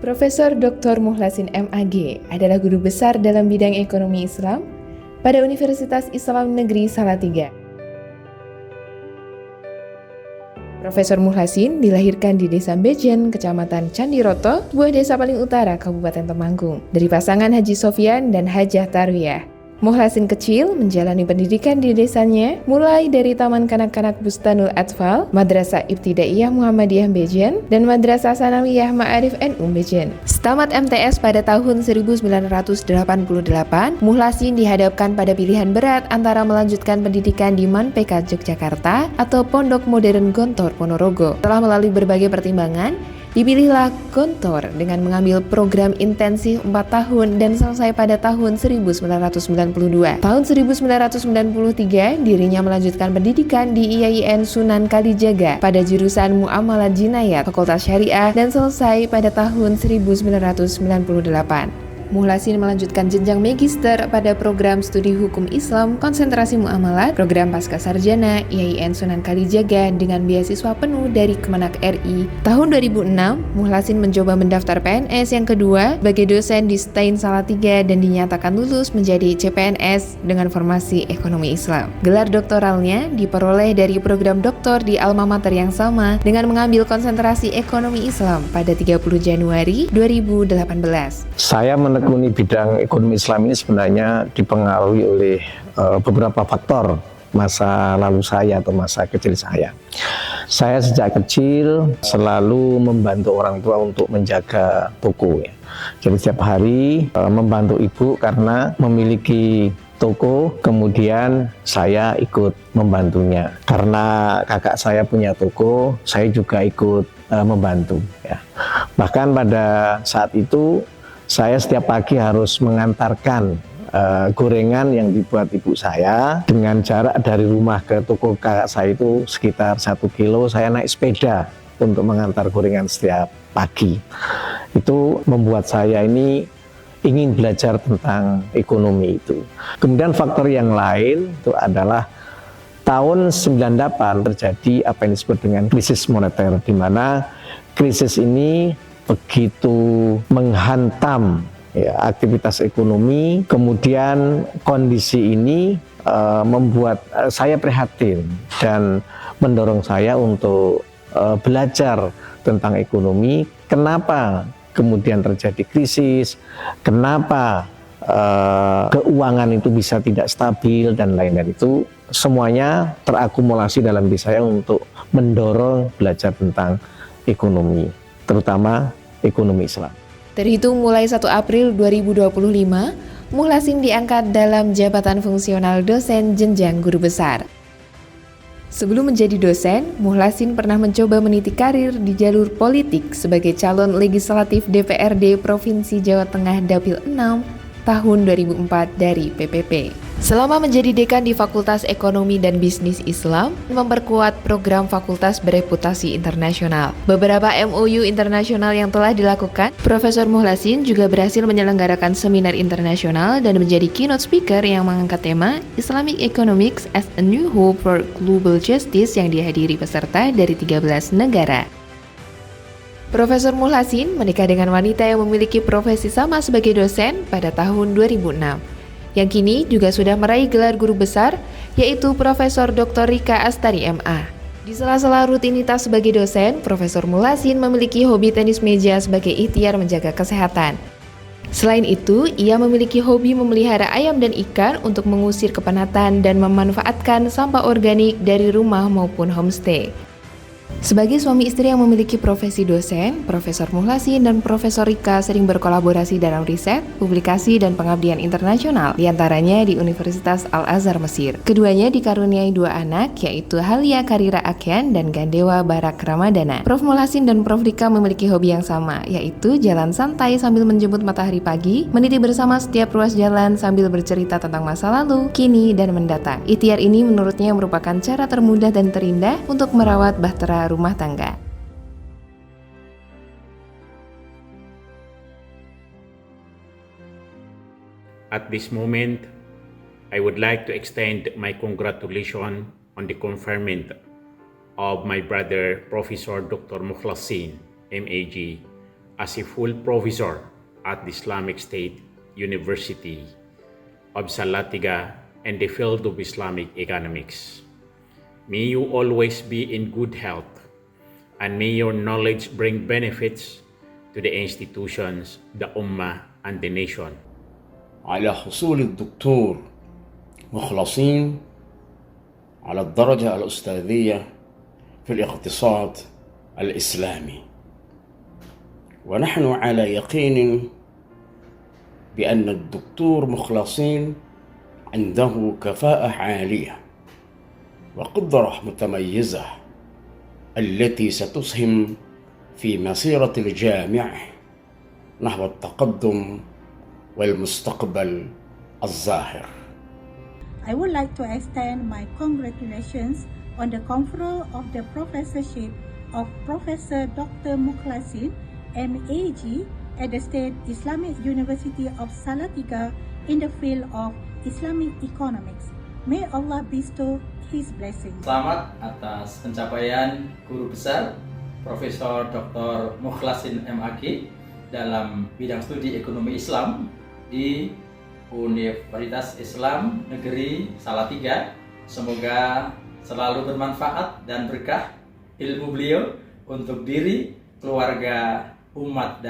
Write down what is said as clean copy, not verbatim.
Profesor Dr. Mukhlasin MAG adalah guru besar dalam bidang ekonomi Islam pada Universitas Islam Negeri Salatiga. Profesor Mukhlasin dilahirkan di Desa Bejen, Kecamatan Candiroto, sebuah desa paling utara Kabupaten Temanggung, dari pasangan Haji Sofyan dan Hajah Tarwiyah. Mukhlasin kecil menjalani pendidikan di desanya mulai dari Taman Kanak-kanak Bustanul Atfal, Madrasah Ibtidaiyah Muhammadiyah Bejen, dan Madrasah Sanawiyah Ma'arif NU Bejen. Setamat MTS pada tahun 1988, Mukhlasin dihadapkan pada pilihan berat antara melanjutkan pendidikan di MANPK Yogyakarta atau Pondok Modern Gontor Ponorogo. Setelah melalui berbagai pertimbangan, dipilihlah Gontor dengan mengambil program intensif 4 tahun dan selesai pada tahun 1992. Tahun 1993, dirinya melanjutkan pendidikan di IAIN Sunan Kalijaga pada jurusan Muamalat Jinayat, Fakultas Syariah, dan selesai pada tahun 1998. Mukhlasin melanjutkan jenjang magister pada program studi hukum Islam konsentrasi muamalat, program pasca sarjana IAIN Sunan Kalijaga dengan beasiswa penuh dari Kemenak RI. Tahun 2006, Mukhlasin mencoba mendaftar PNS yang kedua sebagai dosen di STAIN Salatiga dan dinyatakan lulus menjadi CPNS dengan formasi ekonomi Islam. Gelar doktoralnya diperoleh dari program doktor di alma mater yang sama dengan mengambil konsentrasi ekonomi Islam pada 30 Januari 2018. Saya menekuni bidang ekonomi Islam ini sebenarnya dipengaruhi oleh beberapa faktor masa lalu saya atau masa kecil saya. Saya sejak kecil selalu membantu orang tua untuk menjaga toko. Jadi setiap hari membantu ibu karena memiliki toko, kemudian saya ikut membantunya. Karena kakak saya punya toko, saya juga ikut membantu. Bahkan pada saat itu saya setiap pagi harus mengantarkan gorengan yang dibuat ibu saya dengan jarak dari rumah ke toko kakak saya itu sekitar 1 kilo. Saya naik sepeda untuk mengantar gorengan setiap pagi. Itu membuat saya ini ingin belajar tentang ekonomi itu. Kemudian faktor yang lain itu adalah tahun 98 terjadi apa yang disebut dengan krisis moneter, di mana krisis ini begitu menghantam aktivitas ekonomi. Kemudian kondisi ini membuat saya prihatin dan mendorong saya untuk belajar tentang ekonomi. Kenapa kemudian terjadi krisis, kenapa keuangan itu bisa tidak stabil dan lain-lain. Itu semuanya terakumulasi dalam diri saya untuk mendorong belajar tentang ekonomi, terutama ekonomi Islam. Terhitung mulai 1 April 2025, Mukhlasin diangkat dalam jabatan fungsional dosen jenjang guru besar. Sebelum menjadi dosen, Mukhlasin pernah mencoba meniti karir di jalur politik sebagai calon legislatif DPRD Provinsi Jawa Tengah Dapil 6 tahun 2004 dari PPP. Selama menjadi dekan di Fakultas Ekonomi dan Bisnis Islam, memperkuat program fakultas bereputasi internasional. Beberapa MOU internasional yang telah dilakukan, Profesor Mukhlasin juga berhasil menyelenggarakan seminar internasional dan menjadi keynote speaker yang mengangkat tema Islamic Economics as a New Hope for Global Justice yang dihadiri peserta dari 13 negara. Profesor Mukhlasin menikah dengan wanita yang memiliki profesi sama sebagai dosen pada tahun 2006. Yang kini juga sudah meraih gelar guru besar, yaitu Profesor Dr. Rika Astari MA. Di sela-sela rutinitas sebagai dosen, Profesor Mukhlasin memiliki hobi tenis meja sebagai ikhtiar menjaga kesehatan. Selain itu, ia memiliki hobi memelihara ayam dan ikan untuk mengusir kepenatan dan memanfaatkan sampah organik dari rumah maupun homestay. Sebagai suami istri yang memiliki profesi dosen, Profesor Mukhlasin dan Profesor Rika sering berkolaborasi dalam riset, publikasi, dan pengabdian internasional, diantaranya di Universitas Al-Azhar Mesir. Keduanya dikaruniai 2 anak, yaitu Halia Karira Akyan dan Gandewa Barak Ramadana. Prof. Mukhlasin dan Prof. Rika memiliki hobi yang sama, yaitu jalan santai sambil menjemput matahari pagi, meniti bersama setiap ruas jalan sambil bercerita tentang masa lalu, kini, dan mendatang. Ikhtiar ini menurutnya merupakan cara termudah dan terindah untuk merawat bahtera rumah tangga. At this moment, I would like to extend my congratulations on the conferment of my brother Professor Dr. Mukhlasin, MAG, as a full professor at the Islamic State University of Salatiga in the field of Islamic economics. May you always be in good health, and may your knowledge bring benefits to the institutions, the Ummah, and the nation. على حصول الدكتور مخلصين على الدرجة الأستاذية في الاقتصاد الإسلامي، ونحن على يقين بأن الدكتور مخلصين عنده كفاءة عالية وقدرة متميزة التي ستسهم في مسيرة الجامعة نحو التقدم والمستقبل الزاهر. I would like to extend my congratulations on the conferral of the professorship of Professor Dr. Mukhlasin, MAG, at the State Islamic University of Salatiga in the field of Islamic economics. May Allah bestow His blessings. Selamat atas pencapaian Guru Besar Profesor Dr. Mukhlasin MAG dalam bidang studi ekonomi Islam di Universitas Islam Negeri Salatiga. Semoga selalu bermanfaat dan berkah ilmu beliau untuk diri, keluarga, umat, dan